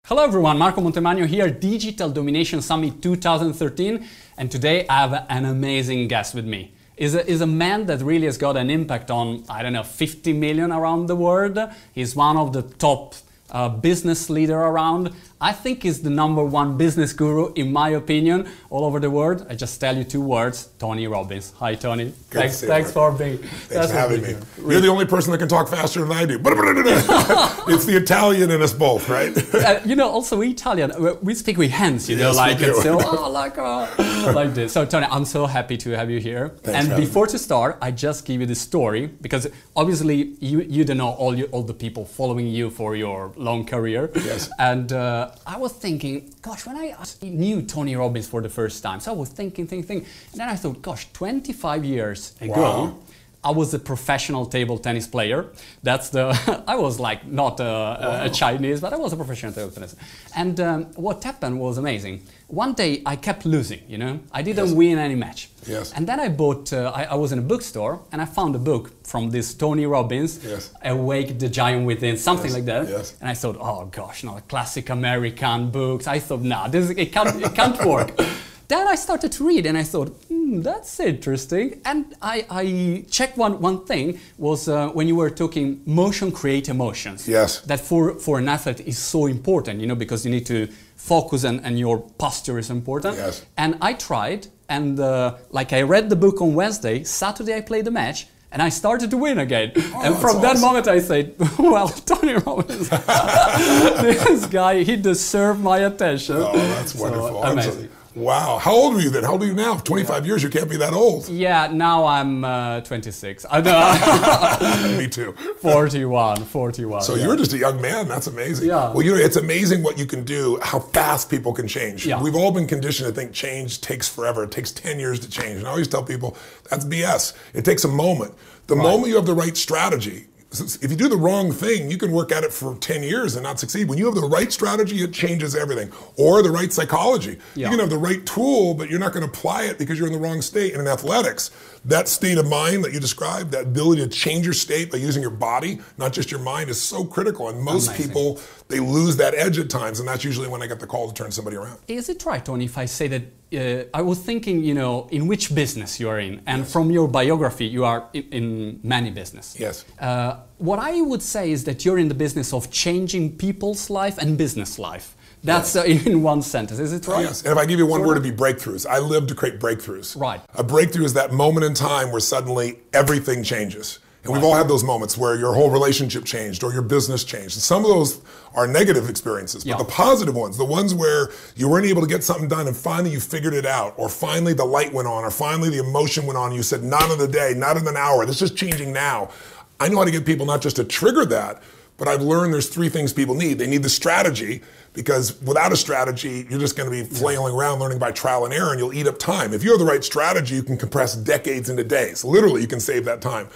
Hello everyone, Marco Montemagno here, Digital Domination Summit 2013, and today I have an amazing guest with me. Is a man that really has got an impact on, I don't know, 50 million around the world. He's one of the top business leader around. I think he's the #1 business guru, in my opinion, all over the world. I just tell you 2 words, Tony Robbins. Hi, Tony. Thanks for being here. Thanks for having me. You're the only person that can talk faster than I do. It's the Italian in us both, right? You know, also Italian, we speak with hands, you know, yes, like, it's so, like this. So, Tony, I'm so happy to have you here. Thanks and before to start, I just give you the story, because obviously you don't know all the people following you for your long career. Yes. And I was thinking, gosh, when I knew Tony Robbins for the first time, so I was thinking, and then I thought, gosh, 25 years ago, wow. I was a professional table tennis player. That's the, I was like not a Chinese, but I was a professional table tennis. And what happened was amazing. One day I kept losing, you know, I didn't win any match. Yes. And then I bought, I was in a bookstore and I found a book from this Tony Robbins, Awake the Giant Within, something like that. Yes. And I thought, oh gosh, no, classic American books. I thought, nah, it can't work. Then I started to read and I thought, that's interesting. And I checked one thing was when you were talking motion create emotions. Yes. That for an athlete is so important, you know, because you need to focus and your posture is important. Yes. And I tried and like I read the book on Wednesday, Saturday I played the match and I started to win again. Oh, and from that moment I said, well, Tony Robbins, this guy, he deserved my attention. Oh, that's wonderful. So, amazing. Wow. How old are you then? How old are you now? 25 years, you can't be that old. Yeah, now I'm 26. I know. Me too. 41. So you're just a young man. That's amazing. Yeah. Well, you know, it's amazing what you can do, how fast people can change. Yeah. We've all been conditioned to think change takes forever. It takes 10 years to change. And I always tell people, that's BS. It takes a moment. The moment you have the right strategy, if you do the wrong thing, you can work at it for 10 years and not succeed. When you have the right strategy, it changes everything. Or the right psychology. You can have the right tool, but you're not going to apply it because you're in the wrong state. And in athletics, that state of mind that you described, that ability to change your state by using your body, not just your mind, is so critical. And most people, they lose that edge at times. And that's usually when I get the call to turn somebody around. Is it right, Tony, if I say that I was thinking, you know, in which business you are in, and from your biography, you are in many business. Yes. What I would say is that you're in the business of changing people's life and business life. That's in one sentence, is it right? Yes, and if I give you one word, it'd be breakthroughs. I live to create breakthroughs. Right. A breakthrough is that moment in time where suddenly everything changes. And we've all had those moments where your whole relationship changed or your business changed. And some of those are negative experiences, but the positive ones, the ones where you weren't able to get something done and finally you figured it out, or finally the light went on, or finally the emotion went on, and you said, not in the day, not in an hour, this is changing now. I know how to get people not just to trigger that, but I've learned there's 3 things people need. They need the strategy, because without a strategy, you're just going to be flailing around learning by trial and error, and you'll eat up time. If you have the right strategy, you can compress decades into days. Literally, you can save that time.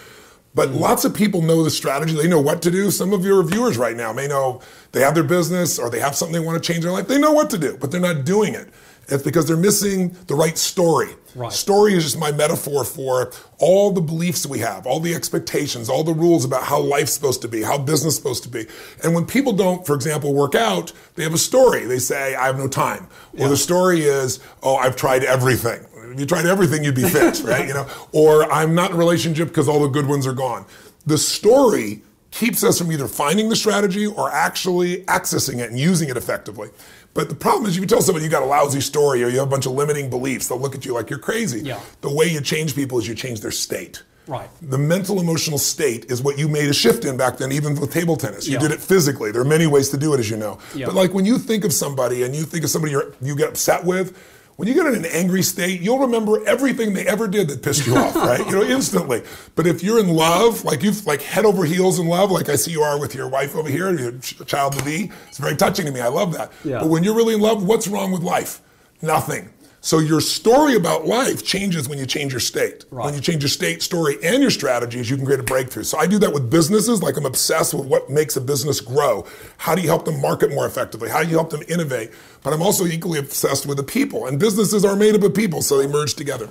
But lots of people know the strategy. They know what to do. Some of your viewers right now may know they have their business or they have something they want to change their life. They know what to do, but they're not doing it. It's because they're missing the right story. Right. Story is just my metaphor for all the beliefs we have, all the expectations, all the rules about how life's supposed to be, how business is supposed to be. And when people don't, for example, work out, they have a story. They say, I have no time. Or the story is, oh, I've tried everything. If you tried everything, you'd be fit, right? You know, or I'm not in a relationship because all the good ones are gone. The story keeps us from either finding the strategy or actually accessing it and using it effectively. But the problem is, if you tell somebody you got a lousy story or you have a bunch of limiting beliefs, they'll look at you like you're crazy. The way you change people is you change their state. Right. The mental emotional state is what you made a shift in back then, even with table tennis. You did it physically. There are many ways to do it, as you know. But like when you think of somebody and you think of somebody you get upset with, when you get in an angry state, you'll remember everything they ever did that pissed you off, right? You know, instantly. But if you're in love, like you've like head over heels in love, like I see you are with your wife over here, your child to be, it's very touching to me. I love that. But when you're really in love, what's wrong with life? Nothing. So your story about life changes when you change your state. When you change your state, story, and your strategies, you can create a breakthrough. So I do that with businesses. Like I'm obsessed with what makes a business grow. How do you help them market more effectively? How do you help them innovate? But I'm also equally obsessed with the people. And businesses are made up of people, so they merge together.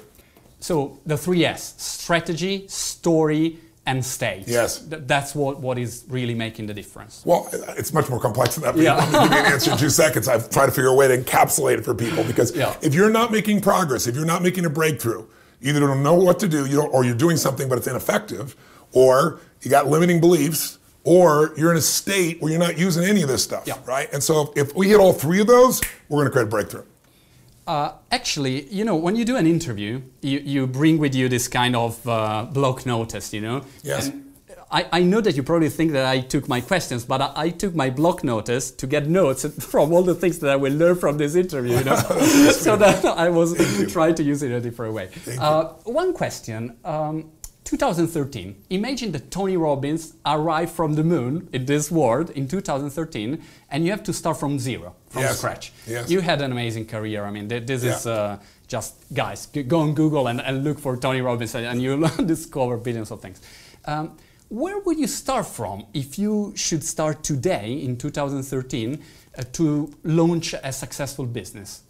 So the 3 S, strategy, story, and stay. Yes. That's what is really making the difference. Well, it's much more complex than that. But yeah. Give me an answer in 2 seconds. I've tried to figure a way to encapsulate it for people, because if you're not making progress, if you're not making a breakthrough, you either don't know what to do, or you're doing something but it's ineffective, or you got limiting beliefs, or you're in a state where you're not using any of this stuff, right? And so if we hit all 3 of those, we're going to create a breakthrough. Actually, you know, when you do an interview, you bring with you this kind of block notice, you know? Yes. And I know that you probably think that I took my questions, but I took my block notice to get notes from all the things that I will learn from this interview, you know? So that I was trying to use it in a different way. One question. 2013, imagine that Tony Robbins arrived from the moon in this world in 2013, and you have to start from zero, from scratch. Yes. You had an amazing career. I mean, this is just, guys, go on Google and look for Tony Robbins, and you'll discover billions of things. Where would you start from if you should start today in 2013 to launch a successful business?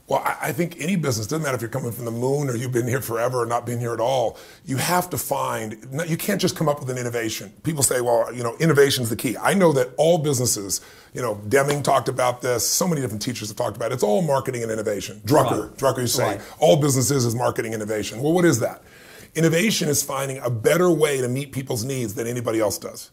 Well, I think any business, doesn't matter if you're coming from the moon or you've been here forever or not been here at all, you have to find, you can't just come up with an innovation. People say, well, you know, innovation's the key. I know that all businesses, you know, Deming talked about this, so many different teachers have talked about it. It's all marketing and innovation. Drucker used to say, all businesses is marketing innovation. Well, what is that? Innovation is finding a better way to meet people's needs than anybody else does.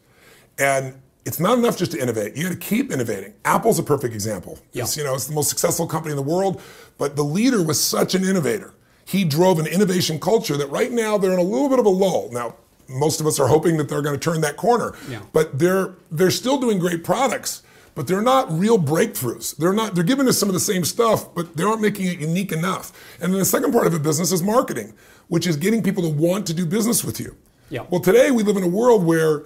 And it's not enough just to innovate. You got to keep innovating. Apple's a perfect example. It's, you know, it's the most successful company in the world, but the leader was such an innovator. He drove an innovation culture that right now they're in a little bit of a lull. Now, most of us are hoping that they're going to turn that corner, but they're still doing great products, but they're not real breakthroughs. They're giving us some of the same stuff, but they aren't making it unique enough. And then the second part of a business is marketing, which is getting people to want to do business with you. Well, today we live in a world where,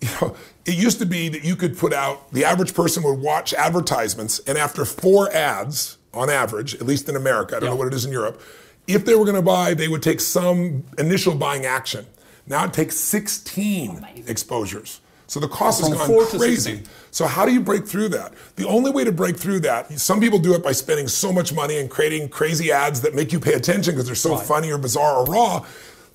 you know, it used to be that you could put out, the average person would watch advertisements, and after 4 ads, on average, at least in America, I don't know what it is in Europe, if they were going to buy, they would take some initial buying action. Now it takes 16 exposures. So the cost has gone crazy. So how do you break through that? The only way to break through that, some people do it by spending so much money and creating crazy ads that make you pay attention because they're so funny or bizarre or raw.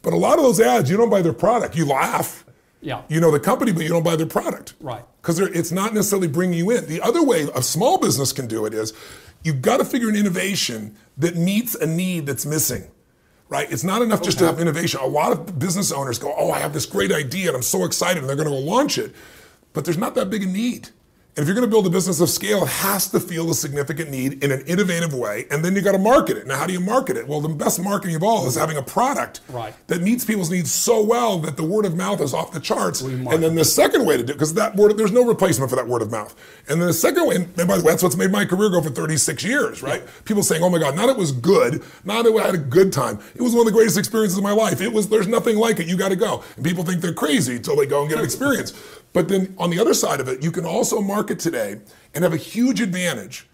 But a lot of those ads, you don't buy their product. You laugh. You know the company, but you don't buy their product. Because it's not necessarily bringing you in. The other way a small business can do it is, you've got to figure an innovation that meets a need that's missing. Right? It's not enough just to have innovation. A lot of business owners go, oh, I have this great idea and I'm so excited, and they're going to go launch it. But there's not that big a need. And if you're going to build a business of scale, it has to feel a significant need in an innovative way, and then you got to market it. Now, how do you market it? Well, the best marketing of all is having a product that meets people's needs so well that the word of mouth is off the charts. And then the second way to do it, because that word, there's no replacement for that word of mouth. And then the second way, and by the way, that's what's made my career go for 36 years, right? People saying, oh my God, not that it was good, not that I had a good time. It was one of the greatest experiences of my life. There's nothing like it. You got to go. And people think they're crazy until they go and get an experience. But then on the other side of it, you can also market today and have a huge advantage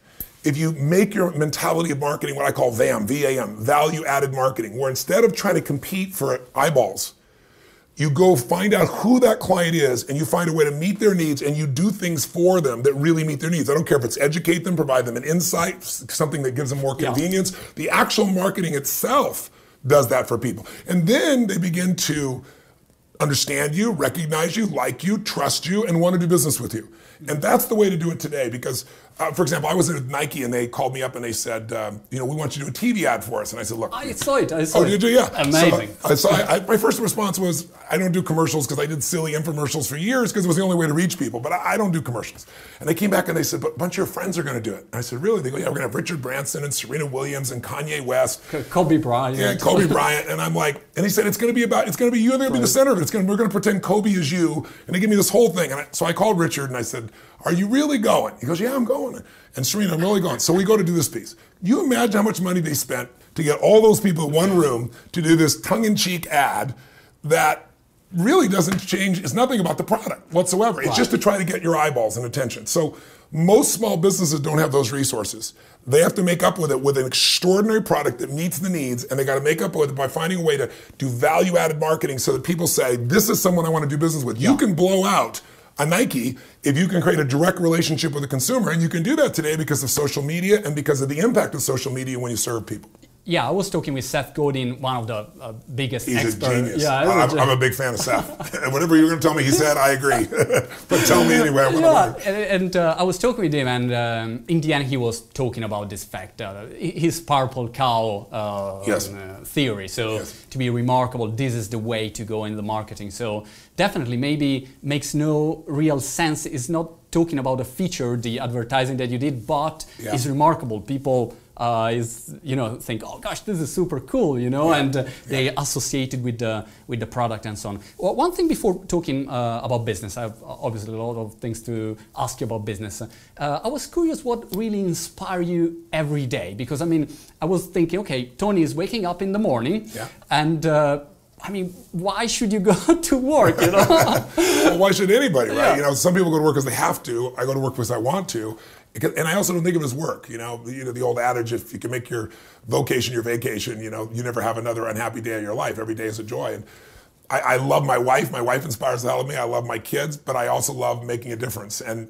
if you make your mentality of marketing what I call VAM, V-A-M, value added marketing, where instead of trying to compete for eyeballs, you go find out who that client is and you find a way to meet their needs, and you do things for them that really meet their needs. I don't care if it's educate them, provide them an insight, something that gives them more convenience. The actual marketing itself does that for people. And then they begin to understand you, recognize you, like you, trust you, and want to do business with you. And that's the way to do it today, because, for example, I was at Nike and they called me up and they said, you know, we want you to do a TV ad for us. And I said, look. I saw it. Oh, did you? Yeah. Amazing. So my first response was, I don't do commercials, because I did silly infomercials for years because it was the only way to reach people, but I don't do commercials. And they came back and they said, but a bunch of your friends are going to do it. And I said, really? They go, yeah, we're going to have Richard Branson and Serena Williams and Kanye West. Kobe Bryant. Yeah, Kobe Bryant. And I'm like, and he said, it's going to be you, they're going to be the center of it. We're going to pretend Kobe is you. And they give me this whole thing. And so I called Richard and I said, are you really going? He goes, yeah, I'm going. And Serena, I'm really going. So we go to do this piece. You imagine how much money they spent to get all those people in one room to do this tongue-in-cheek ad that really doesn't change. It's nothing about the product whatsoever. It's just to try to get your eyeballs and attention. So most small businesses don't have those resources. They have to make up with it with an extraordinary product that meets the needs, and they got to make up with it by finding a way to do value-added marketing so that people say, this is someone I want to do business with. You can blow out a Nike if you can create a direct relationship with the consumer, and you can do that today because of social media and because of the impact of social media when you serve people. Yeah, I was talking with Seth Godin, one of the biggest experts. He's a genius. Yeah, I'm a big fan of Seth. Whatever you were going to tell me he said, I agree. But tell me anyway. And I was talking with him, and in the end he was talking about this fact, his purple cow theory. So to be remarkable, this is the way to go in the marketing. So definitely maybe makes no real sense. It's not talking about a feature, the advertising that you did, but it's remarkable. People think, oh gosh, this is super cool, and they associate it with the product and so on. Well, one thing before talking about business, I have obviously a lot of things to ask you about business. I was curious what really inspires you every day, because I was thinking, okay, Tony is waking up in the morning, and why should you go to work, Well, why should anybody, right? Yeah. Some people go to work because they have to. I go to work because I want to. And I also don't think of it as work, the old adage, if you can make your vocation your vacation, you never have another unhappy day of your life. Every day is a joy. And I love my wife. My wife inspires the hell out of me. I love my kids, but I also love making a difference. And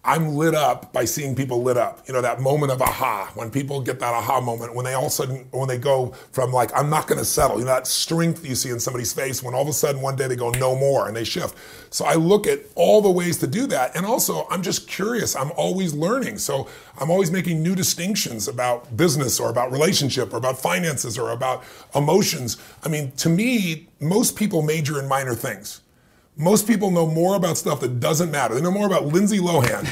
I'm lit up by seeing people lit up. That moment of aha, when people get that aha moment, when they all of a sudden, when they go from like, I'm not going to settle, that strength you see in somebody's face, when all of a sudden one day they go, no more, and they shift. So I look at all the ways to do that. And also, I'm just curious. I'm always learning. So I'm always making new distinctions about business or about relationship or about finances or about emotions. To me, most people major in minor things. Most people know more about stuff that doesn't matter. They know more about Lindsay Lohan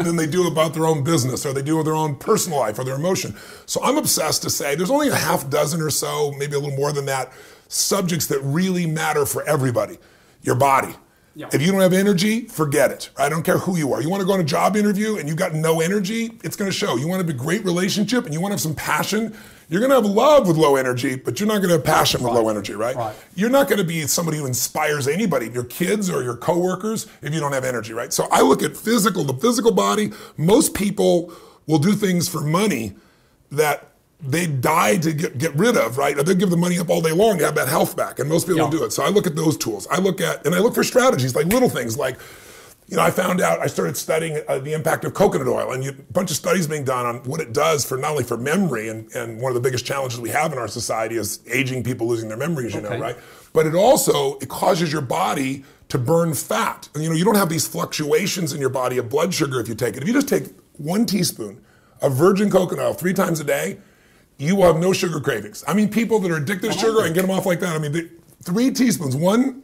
than they do about their own business, or they do with their own personal life or their emotion. So I'm obsessed to say there's only a half dozen or so, maybe a little more than that, subjects that really matter for everybody. Your body. Yeah. If you don't have energy, forget it. I don't care who you are. You want to go on a job interview and you got no energy, it's going to show. You want to have a great relationship and you want to have some passion, you're going to have love with low energy, but you're not going to have passion with low energy, right? You're not going to be somebody who inspires anybody, your kids or your coworkers, if you don't have energy, right? So I look at the physical body. Most people will do things for money that they die to get rid of, right? Or they give the money up all day long to have that health back, and most people don't do it. So I look at those tools. I look for strategies, like little things, like, I found out, I started studying the impact of coconut oil, and a bunch of studies being done on what it does for not only for memory, and one of the biggest challenges we have in our society is aging people losing their memories, right? But it causes your body to burn fat. And, you don't have these fluctuations in your body of blood sugar if you take it. If you just take 1 teaspoon of virgin coconut oil 3 times a day, you will have no sugar cravings. People that are addicted to sugar, I can get them off like that. 3 teaspoons,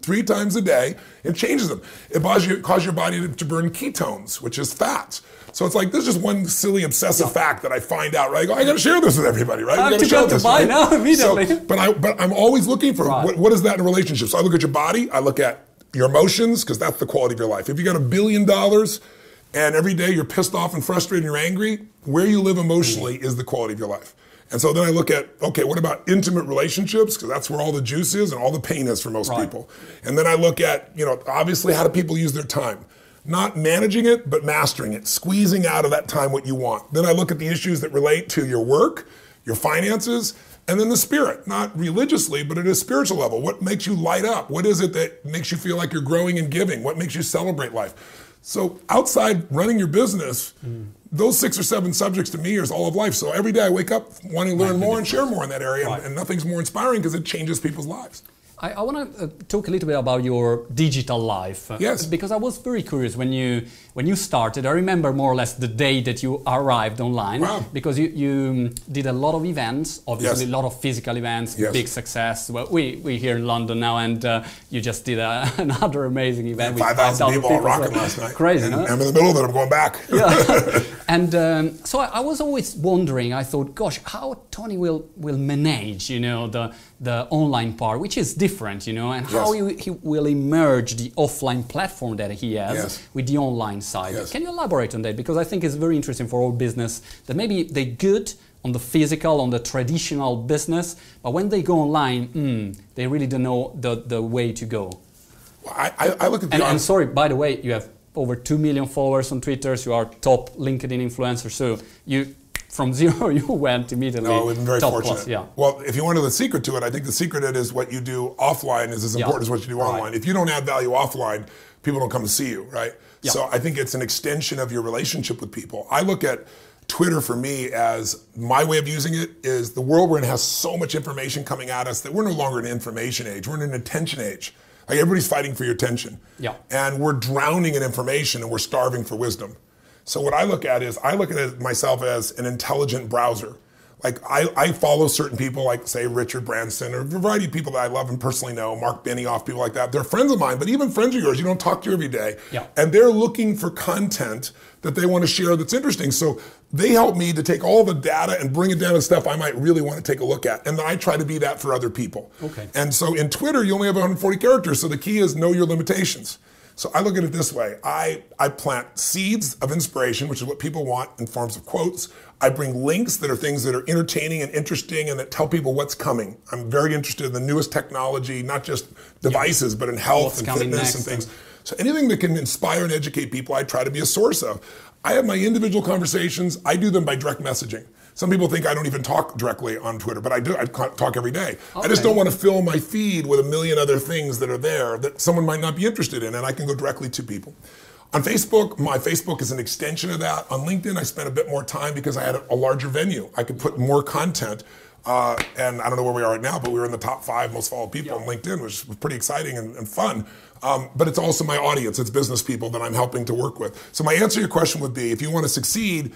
3 times a day, it changes them. It causes your body to burn ketones, which is fats. So it's like, this is just one silly obsessive fact that I find out, right? I got to share this with everybody, right? I have to go to buy now immediately. So, but I'm always looking for what is that in a relationship. So I look at your body, I look at your emotions, because that's the quality of your life. If you got $1 billion and every day you're pissed off and frustrated and you're angry, where you live emotionally is the quality of your life. And so then I look at, okay, what about intimate relationships? Because that's where all the juice is and all the pain is for most people. And then I look at, obviously how do people use their time? Not managing it, but mastering it, squeezing out of that time what you want. Then I look at the issues that relate to your work, your finances, and then the spirit, not religiously, but at a spiritual level. What makes you light up? What is it that makes you feel like you're growing and giving? What makes you celebrate life? So outside running your business, those 6 or 7 subjects to me is all of life. So every day I wake up wanting to learn more and share more in that area, and nothing's more inspiring because it changes people's lives. I want to talk a little bit about your digital life. Yes. Because I was very curious when you started. I remember more or less the day that you arrived online. Wow. Because you did a lot of events, obviously a lot of physical events, big success. Well, we here in London now, and you just did another amazing event with 5,000 people all rocking last night. Crazy, no? I'm in the middle of it. I'm going back. Yeah. And so I was always wondering. I thought, gosh, how Tony will manage, the online part, which is different, and how he will emerge the offline platform that he has with the online side. Can you elaborate on that? Because I think it's very interesting for all business that maybe they're good on the physical, on the traditional business, but when they go online, they really don't know the way to go. Well, I look at the... And sorry, by the way, you have over 2 million followers on Twitter, so you are top LinkedIn influencer, so you... From 0, you went immediately. No, we've been very fortunate. Plus, Well, if you want to know the secret to it, I think the secret is what you do offline is as important as what you do online. If you don't add value offline, people don't come to see you, right? So I think it's an extension of your relationship with people. I look at Twitter for me as my way of using it is the world we're in has so much information coming at us that we're no longer in an information age. We're in an attention age. Like everybody's fighting for your attention. Yeah. And we're drowning in information and we're starving for wisdom. So what I look at is I look at myself as an intelligent browser. Like I follow certain people like say Richard Branson or a variety of people that I love and personally know, Mark Benioff, people like that. They're friends of mine, but even friends of yours, you don't talk to every day. Yeah. And they're looking for content that they want to share that's interesting. So they help me to take all the data and bring it down to stuff I might really want to take a look at. And then I try to be that for other people. Okay. And so in Twitter, you only have 140 characters. So the key is know your limitations. So I look at it this way. I plant seeds of inspiration, which is what people want in forms of quotes. I bring links that are things that are entertaining and interesting and that tell people what's coming. I'm very interested in the newest technology, not just devices, but in health and fitness and things. So anything that can inspire and educate people, I try to be a source of. I have my individual conversations. I do them by direct messaging. Some people think I don't even talk directly on Twitter, but I do. I talk every day. Okay. I just don't want to fill my feed with a million other things that are there that someone might not be interested in, and I can go directly to people. On Facebook, my Facebook is an extension of that. On LinkedIn, I spent a bit more time because I had a larger venue. I could put more content, and I don't know where we are right now, but we were in the top 5 most followed people on LinkedIn, which was pretty exciting and fun. But it's also my audience. It's business people that I'm helping to work with. So my answer to your question would be, if you want to succeed,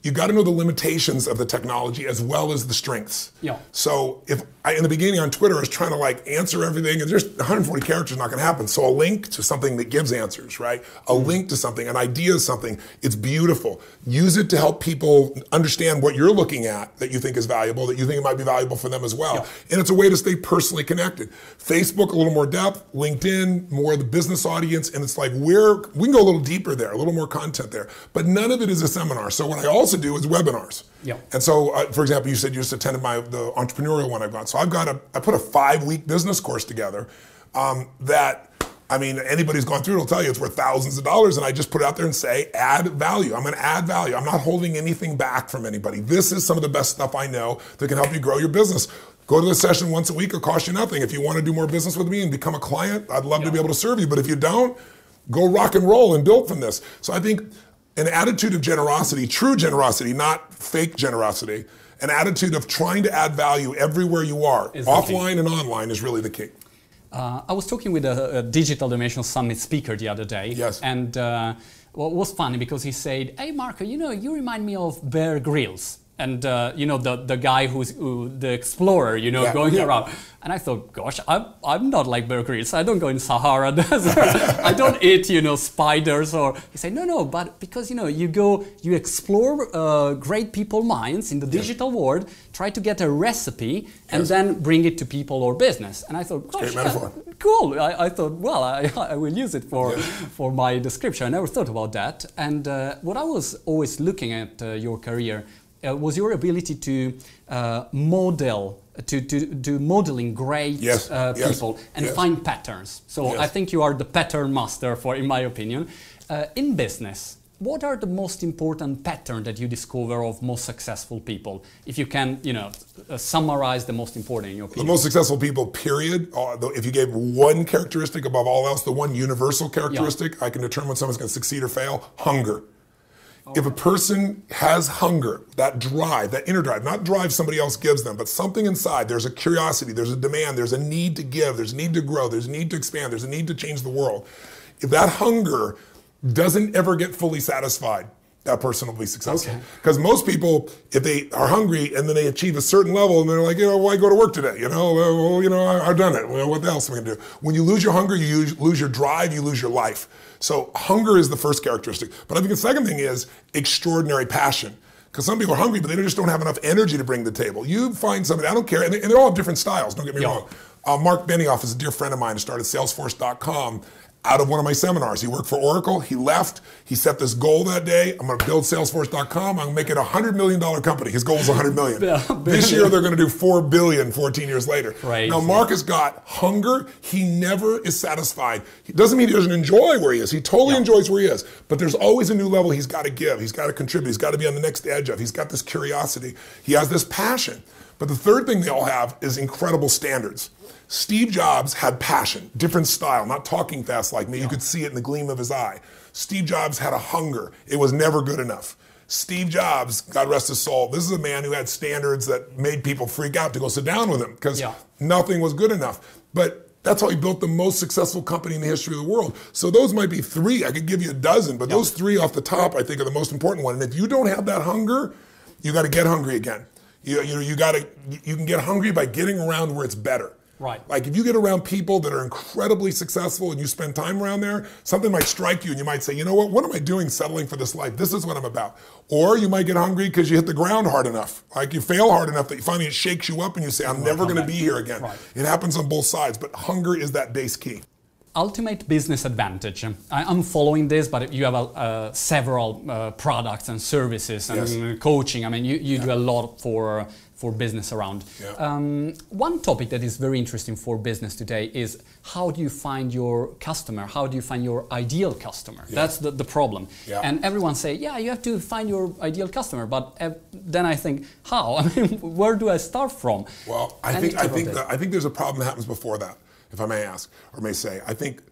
you got to know the limitations of the technology as well as the strengths. Yeah. So if I, in the beginning on Twitter, I was trying to like answer everything, and just 140 characters not going to happen. So a link to something that gives answers, right? A link to something, an idea of something, it's beautiful. Use it to help people understand what you're looking at that you think is valuable, that you think it might be valuable for them as well. Yeah. And it's a way to stay personally connected. Facebook, a little more depth. LinkedIn, more of the business audience. And it's like we can go a little deeper there, a little more content there. But none of it is a seminar. So what I also do is webinars. Yeah. And so, for example, you said you just attended the entrepreneurial one I've got. So I put a 5-week business course together that, I mean, anybody's gone through it will tell you it's worth thousands of dollars. And I just put it out there and say, add value. I'm going to add value. I'm not holding anything back from anybody. This is some of the best stuff I know that can help you grow your business. Go to the session once a week. It'll cost you nothing. If you want to do more business with me and become a client, I'd love to be able to serve you. But if you don't, go rock and roll and build from this. So I think an attitude of generosity, true generosity, not fake generosity, an attitude of trying to add value everywhere you are, offline and online, is really the key. I was talking with a Digital Domination Summit speaker the other day. Yes. And well, it was funny because he said, "Hey, Marco, you remind me of Bear Grylls." And the guy who's the explorer, going around. And I thought, gosh, I'm not like Bear Grylls. I don't go in Sahara Desert. I don't eat, spiders. Or he said, no, but because you explore great people minds in the digital world, try to get a recipe, and then bring it to people or business. And I thought, gosh, cool. I thought, well, I will use it for my description. I never thought about that. And what I was always looking at your career was your ability to model, to modeling great people and find patterns. So I think you are the pattern master, in my opinion. In business, what are the most important patterns that you discover of most successful people? If you can, summarize the most important in your opinion. The most successful people, period. If you gave one characteristic above all else, the one universal characteristic, I can determine when someone's going to succeed or fail: hunger. If a person has hunger, that drive, that inner drive, not drive somebody else gives them, but something inside, there's a curiosity, there's a demand, there's a need to give, there's a need to grow, there's a need to expand, there's a need to change the world. If that hunger doesn't ever get fully satisfied, that person will be successful. Because most people, if they are hungry and then they achieve a certain level and they're like, why go to work today? I've done it. Well, what else am I going to do? When you lose your hunger, you lose your drive, you lose your life. So hunger is the first characteristic. But I think the second thing is extraordinary passion. Because some people are hungry, but they just don't have enough energy to bring to the table. You find somebody, I don't care, and they all have different styles, don't get me wrong. Mark Benioff is a dear friend of mine who started Salesforce.com out of one of my seminars. He worked for Oracle, he left, he set this goal that day: I'm going to build Salesforce.com, I'm going to make it a $100 million company. His goal is $100 million. This year they're going to do $4 billion 14 years later. Crazy. Now Mark has got hunger, he never is satisfied. It doesn't mean he doesn't enjoy where he is, he totally enjoys where he is, but there's always a new level he's got to give, he's got to contribute, he's got to be on the next edge of, he's got this curiosity, he has this passion. But the third thing they all have is incredible standards. Steve Jobs had passion, different style, not talking fast like me. You could see it in the gleam of his eye. Steve Jobs had a hunger. It was never good enough. Steve Jobs, God rest his soul, this is a man who had standards that made people freak out to go sit down with him because nothing was good enough. But that's how he built the most successful company in the history of the world. So those might be three. I could give you a dozen, but those three off the top, I think, are the most important one. And if you don't have that hunger, you got to get hungry again. You can get hungry by getting around where it's better. Right. Like if you get around people that are incredibly successful and you spend time around there, something might strike you and you might say, you know what am I doing settling for this life? This is what I'm about. Or you might get hungry because you hit the ground hard enough. Like you fail hard enough that you finally it shakes you up and you say, I'm never going to be here again. Right. It happens on both sides, but hunger is that base key. Ultimate business advantage. I'm following this, but you have several products and services and coaching. I mean, you do a lot for business around. One topic that is very interesting for business today is how do you find your customer? How do you find your ideal customer? That's the problem. And everyone say, you have to find your ideal customer. But then I think, how? I mean, where do I start from? Well, I think there's a problem that happens before that, if I may ask, or may say. I think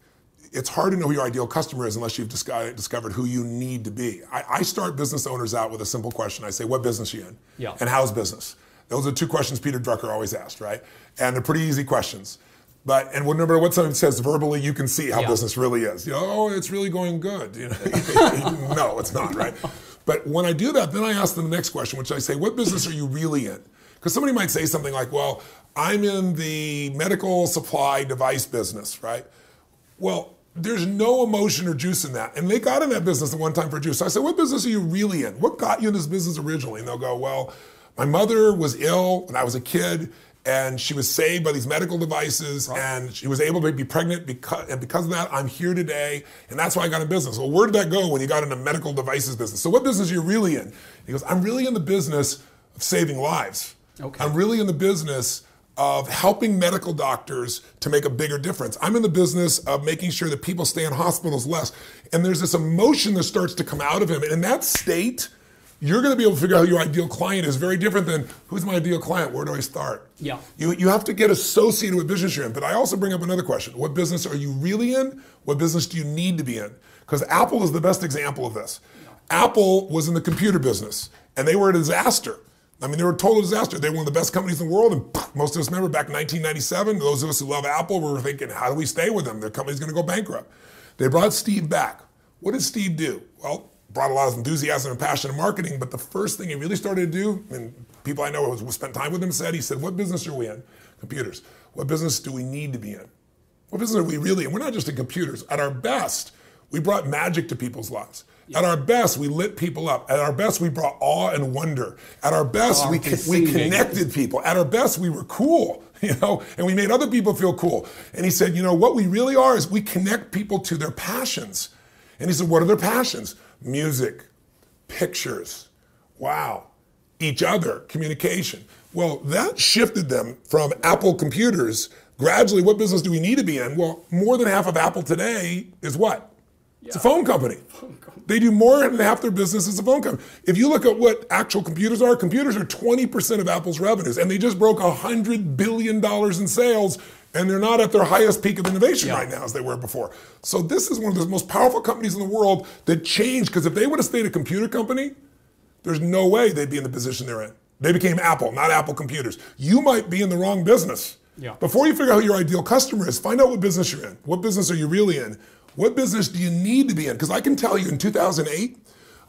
it's hard to know who your ideal customer is unless you've discovered who you need to be. I start business owners out with a simple question. I say, what business are you in? And how's business? Those are two questions Peter Drucker always asked, right? And they're pretty easy questions. And no matter what someone says verbally, you can see how business really is. It's really going good. No, it's not, right? But when I do that, then I ask them the next question, which I say, what business are you really in? Because somebody might say something like, well, I'm in the medical supply device business, right? Well, there's no emotion or juice in that. And they got in that business at one time for juice. So I said, what business are you really in? What got you in this business originally? And they'll go, well, my mother was ill when I was a kid, and she was saved by these medical devices, and she was able to be pregnant because of that, I'm here today, and that's why I got in business. Well, where did that go when you got into medical devices business? So what business are you really in? He goes, I'm really in the business of saving lives. I'm really in the business of helping medical doctors to make a bigger difference. I'm in the business of making sure that people stay in hospitals less. And there's this emotion that starts to come out of him. And in that state, you're going to be able to figure out who your ideal client is. Very different than, who's my ideal client? Where do I start? You have to get associated with business you're in. But I also bring up another question. What business are you really in? What business do you need to be in? Because Apple is the best example of this. Apple was in the computer business, and they were a disaster. I mean, they were a total disaster. They were one of the best companies in the world, and most of us remember back in 1997, those of us who love Apple were thinking, how do we stay with them? Their company's going to go bankrupt. They brought Steve back. What did Steve do? Well, brought a lot of enthusiasm and passion in marketing, but the first thing he really started to do, and people I know who spent time with him said, he said, what business are we in? Computers. What business do we need to be in? What business are we really in? We're not just in computers. At our best, we brought magic to people's lives. At our best, we lit people up. At our best, we brought awe and wonder. At our best, we connected people. At our best, we were cool, and we made other people feel cool. And he said, what we really are is we connect people to their passions. And he said, what are their passions? Music, pictures, each other, communication. Well, that shifted them from Apple computers. Gradually, what business do we need to be in? Well, more than half of Apple today is what? It's a phone company. They do more than half their business as a phone company. If you look at what actual computers are 20% of Apple's revenues, and they just broke $100 billion in sales, and they're not at their highest peak of innovation right now as they were before. So this is one of the most powerful companies in the world that changed, because if they would have stayed a computer company, there's no way they'd be in the position they're in. They became Apple, not Apple Computers. You might be in the wrong business. Before you figure out who your ideal customer is, find out what business you're in. What business are you really in? What business do you need to be in? Because I can tell you in 2008,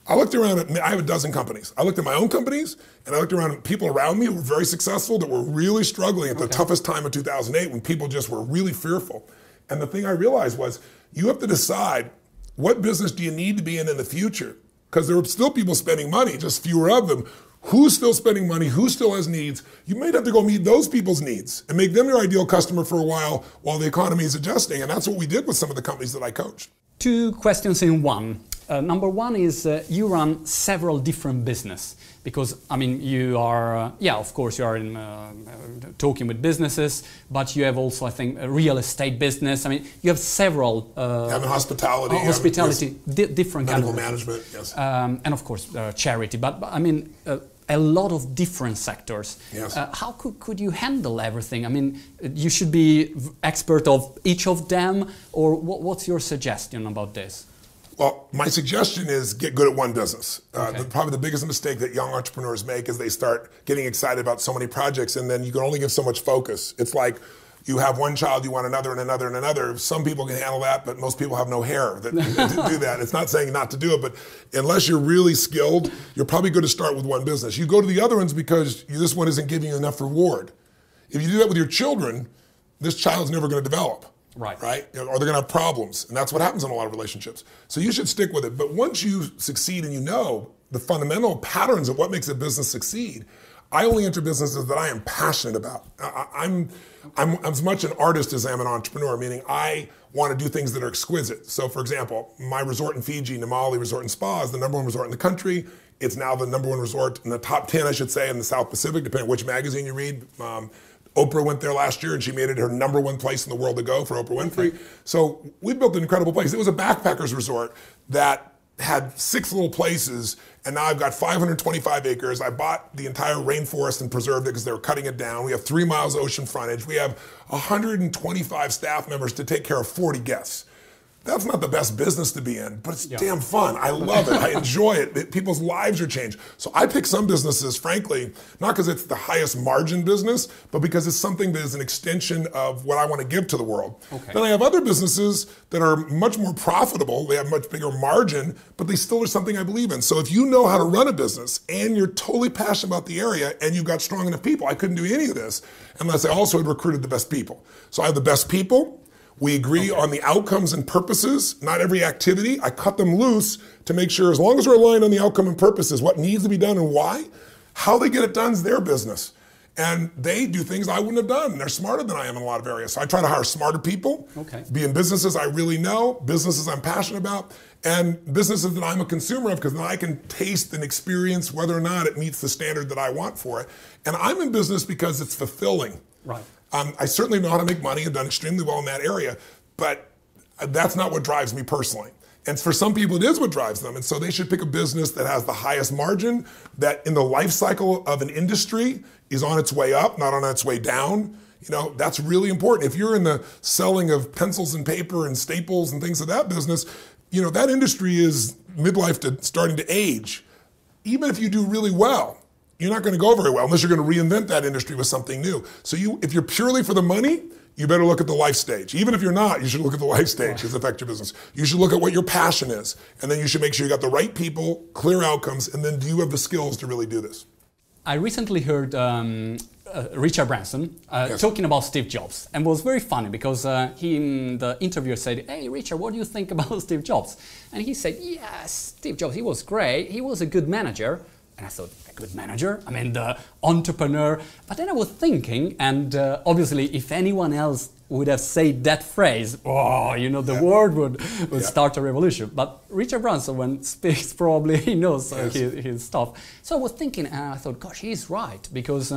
I looked around at, I have a dozen companies. I looked at my own companies, and I looked around at people around me who were very successful that were really struggling at the toughest time of 2008 when people just were really fearful. And the thing I realized was, you have to decide what business do you need to be in the future? Because there are still people spending money, just fewer of them. Who's still spending money? Who still has needs? You might have to go meet those people's needs and make them your ideal customer for a while the economy is adjusting. And that's what we did with some of the companies that I coached. Two questions in one. Number one is you run several different business because, I mean, you are, of course, you are in talking with businesses, but you have also, I think, a real estate business. I mean, you have several. Have hospitality. Different medical management, yes. And of course, charity. But I mean, a lot of different sectors. Yes. How could you handle everything? I mean, you should be expert of each of them, or what's your suggestion about this? Well, my suggestion is get good at one business. Probably the biggest mistake that young entrepreneurs make is they start getting excited about so many projects, and then you can only give so much focus. It's like you have one child, you want another and another and another. Some people can handle that, but most people have no hair that do that. It's not saying not to do it, but unless you're really skilled, you're probably good to start with one business. You go to the other ones because this one isn't giving you enough reward. If you do that with your children, this child's never going to develop. Right? Or they're going to have problems. And that's what happens in a lot of relationships. So you should stick with it. But once you succeed and you know the fundamental patterns of what makes a business succeed, I only enter businesses that I am passionate about. I'm as much an artist as I am an entrepreneur, meaning I want to do things that are exquisite. So for example, my resort in Fiji, Namali Resort and Spa, is the #1 resort in the country. It's now the #1 resort in the top 10, I should say, in the South Pacific, depending on which magazine you read. Oprah went there last year and she made it her #1 place in the world to go for Oprah Winfrey. Okay. So we built an incredible place. It was a backpackers resort that had 6 little places, and now I've got 525 acres. I bought the entire rainforest and preserved it because they were cutting it down. We have 3 miles ocean frontage. We have 125 staff members to take care of 40 guests. That's not the best business to be in, but it's damn fun. I love it. I enjoy it. People's lives are changed. So I pick some businesses, frankly, not because it's the highest margin business, but because it's something that is an extension of what I want to give to the world. Okay. Then I have other businesses that are much more profitable. They have much bigger margin, but they still are something I believe in. So if you know how to run a business and you're totally passionate about the area and you've got strong enough people, I couldn't do any of this unless I also had recruited the best people. So I have the best people. We agree on the outcomes and purposes, not every activity. I cut them loose to make sure, as long as we're aligned on the outcome and purposes, what needs to be done and why, how they get it done is their business. And they do things I wouldn't have done. They're smarter than I am in a lot of areas. So I try to hire smarter people, be in businesses I really know, businesses I'm passionate about, and businesses that I'm a consumer of, because then I can taste and experience whether or not it meets the standard that I want for it. And I'm in business because it's fulfilling. Right. I certainly know how to make money. I've done extremely well in that area, but that's not what drives me personally. And for some people, it is what drives them. And so they should pick a business that has the highest margin, that in the life cycle of an industry is on its way up, not on its way down. You know, that's really important. If you're in the selling of pencils and paper and staples and things of that business, you know, that industry is midlife to starting to age. Even if you do really well, you're not going to go very well unless you're going to reinvent that industry with something new. So if you're purely for the money, you better look at the life stage. Even if you're not, you should look at the life stage as affect your business. You should look at what your passion is. And then you should make sure you got the right people, clear outcomes, and then do you have the skills to really do this? I recently heard Richard Branson talking about Steve Jobs, and it was very funny because the interviewer said, "Hey Richard, what do you think about Steve Jobs?" And he said, "Yes, Steve Jobs, he was great. He was a good manager." And I thought, a good manager? I mean, the entrepreneur. But then I was thinking, and obviously, if anyone else would have said that phrase, oh, you know, the world would start a revolution. But Richard Branson, when speaks, probably he knows his stuff. So I was thinking, and I thought, gosh, he's right, because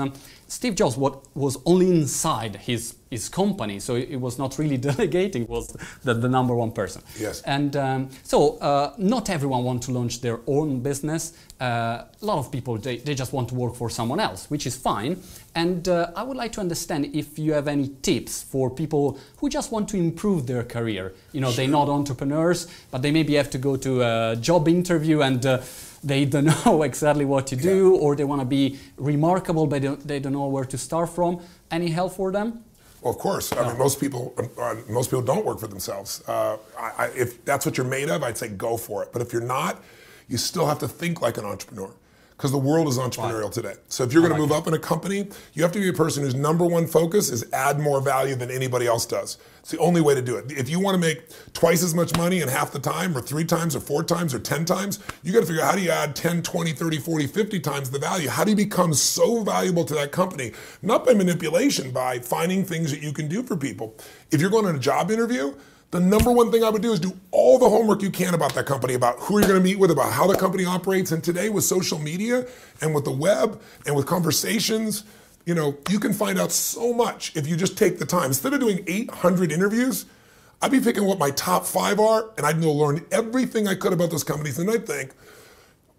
Steve Jobs was only inside his company, so it was not really delegating, was the #1 person. Yes. And so not everyone wants to launch their own business. A lot of people, they just want to work for someone else, which is fine. And I would like to understand if you have any tips for people who just want to improve their career. You know, they're not entrepreneurs, but they maybe have to go to a job interview and they don't know exactly what to do, or they want to be remarkable, but they don't know where to start from. Any help for them? Well, of course. I mean, most people don't work for themselves. If that's what you're made of, I'd say go for it. But if you're not, you still have to think like an entrepreneur, because the world is entrepreneurial today. So if you're going to move up in a company, you have to be a person whose #1 focus is add more value than anybody else does. It's the only way to do it. If you want to make twice as much money in half the time, or 3 times, or 4 times, or 10 times, you got to figure out how do you add 10, 20, 30, 40, 50 times the value? How do you become so valuable to that company? Not by manipulation, by finding things that you can do for people. If you're going on a job interview, the #1 thing I would do is do all the homework you can about that company, about who you're going to meet with, about how the company operates. And today with social media and with the web and with conversations, you know, you can find out so much if you just take the time. Instead of doing 800 interviews, I'd be picking what my top 5 are, and I'd learn everything I could about those companies. And I'd think,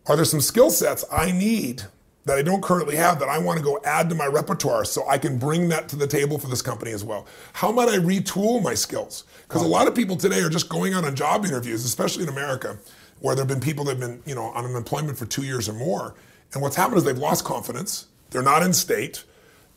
are there some skill sets I need that I don't currently have that I want to go add to my repertoire so I can bring that to the table for this company as well? How might I retool my skills? Because a lot of people today are just going out on job interviews, especially in America, where there have been people that have been, you know, on unemployment for 2 years or more. And what's happened is they've lost confidence. They're not in state.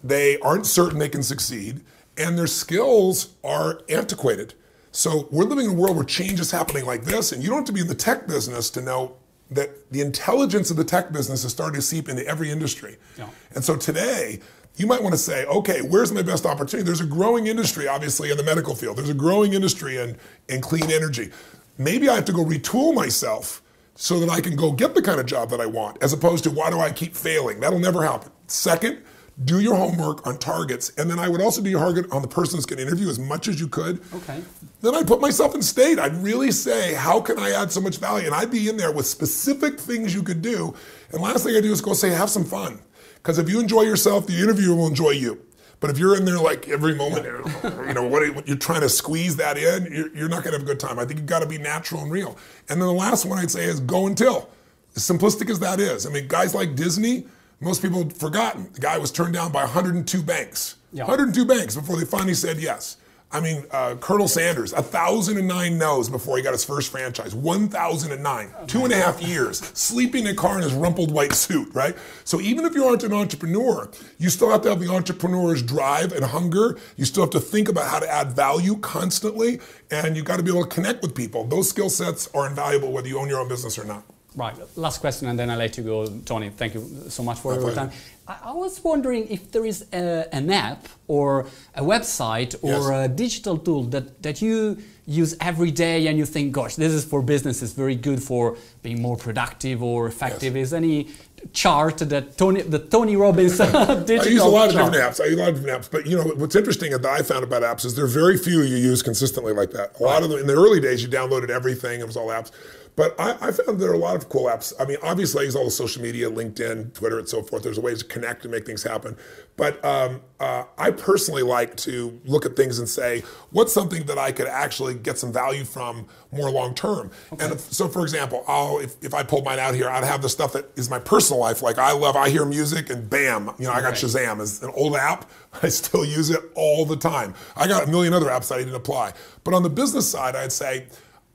They aren't certain they can succeed. And their skills are antiquated. So we're living in a world where change is happening like this. And you don't have to be in the tech business to know that the intelligence of the tech business is starting to seep into every industry. Yeah. And so today, you might want to say, okay, where's my best opportunity? There's a growing industry, obviously, in the medical field. There's a growing industry in clean energy. Maybe I have to go retool myself so that I can go get the kind of job that I want, as opposed to why do I keep failing? That'll never happen. Second, do your homework on targets. And then I would also do your homework on the person that's going to interview as much as you could. Okay. Then I'd put myself in state. I'd really say, how can I add so much value? And I'd be in there with specific things you could do. And last thing I do is go say, have some fun. Because if you enjoy yourself, the interviewer will enjoy you. But if you're in there like every moment, you know, what you're trying to squeeze that in, you're not going to have a good time. I think you've got to be natural and real. And then the last one I'd say is go until. As simplistic as that is. I mean, guys like Disney, most people have forgotten. The guy was turned down by 102 banks. Yeah. 102 banks before they finally said yes. I mean, Colonel Sanders, 1,009 no's before he got his first franchise. 1,009, 2.5 years, sleeping in a car in his rumpled white suit, right? So even if you aren't an entrepreneur, you still have to have the entrepreneur's drive and hunger. You still have to think about how to add value constantly, and you've got to be able to connect with people. Those skill sets are invaluable whether you own your own business or not. Right. Last question, and then I'll let you go, Tony. Thank you so much for your time. I was wondering if there is an app or a website or a digital tool that you use every day and you think, gosh, this is for businesses very good for being more productive or effective. Is any chart that Tony Robbins digital I use a lot of different apps. But you know what's interesting that I found about apps is there are very few you use consistently like that. A lot of them in the early days you downloaded everything. It was all apps. But I found there are a lot of cool apps. I mean, obviously I use all the social media, LinkedIn, Twitter, and so forth. There's ways to connect and make things happen. But I personally like to look at things and say, what's something that I could actually get some value from more long term? Okay. And so, for example, if I pulled mine out here, I'd have the stuff that is my personal life. Like I hear music and bam, you know, I got Shazam as an old app. I still use it all the time. I got a million other apps that I didn't apply. But on the business side, I'd say,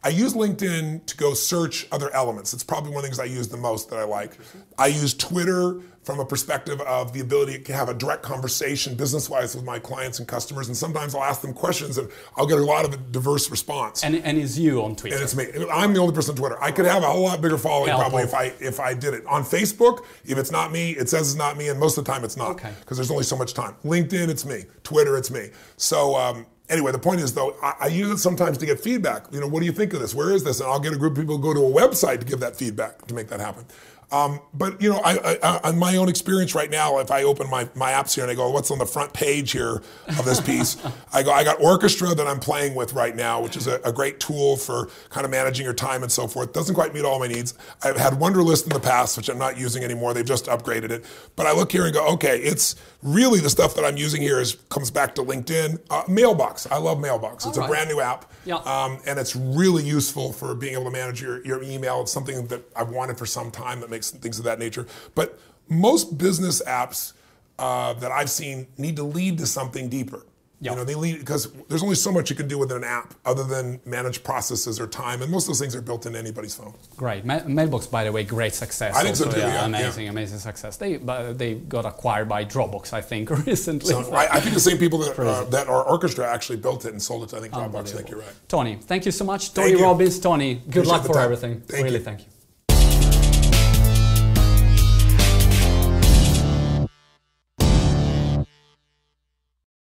I use LinkedIn to go search other elements. It's probably one of the things I use the most that I like. I use Twitter from a perspective of the ability to have a direct conversation business-wise with my clients and customers, and sometimes I'll ask them questions and I'll get a lot of a diverse response. And it's you on Twitter. And it's me. I'm the only person on Twitter. I could have a whole lot bigger following probably if I did it. On Facebook, if it's not me, it says it's not me, and most of the time it's not. Because there's only so much time. LinkedIn, it's me. Twitter, it's me. So anyway, the point is, though, I use it sometimes to get feedback. You know, what do you think of this? Where is this? And I'll get a group of people to go to a website to give that feedback to make that happen. But, you know, on my own experience right now, if I open my apps here and I go, what's on the front page here of this piece? I got Orchestra that I'm playing with right now, which is a great tool for kind of managing your time and so forth. Doesn't quite meet all my needs. I've had Wunderlist in the past, which I'm not using anymore. They've just upgraded it. But I look here and go, okay, it's really the stuff that I'm using here comes back to LinkedIn. Mailbox. I love Mailbox. It's a brand new app. Yeah. And it's really useful for being able to manage your email. It's something that I've wanted for some time that makes things of that nature. But most business apps that I've seen need to lead to something deeper. Yep. You know, they lead because there's only so much you can do with an app other than manage processes or time, and most of those things are built into anybody's phone. Great. Mailbox, by the way, great success. I think so too. Amazing success. They got acquired by Dropbox, I think, recently. So I think the same people that are Orchestra actually built it and sold it to, I think, Dropbox. I think you're right. Tony, thank you so much. Tony Robbins, Tony, good luck for everything. Really, thank you.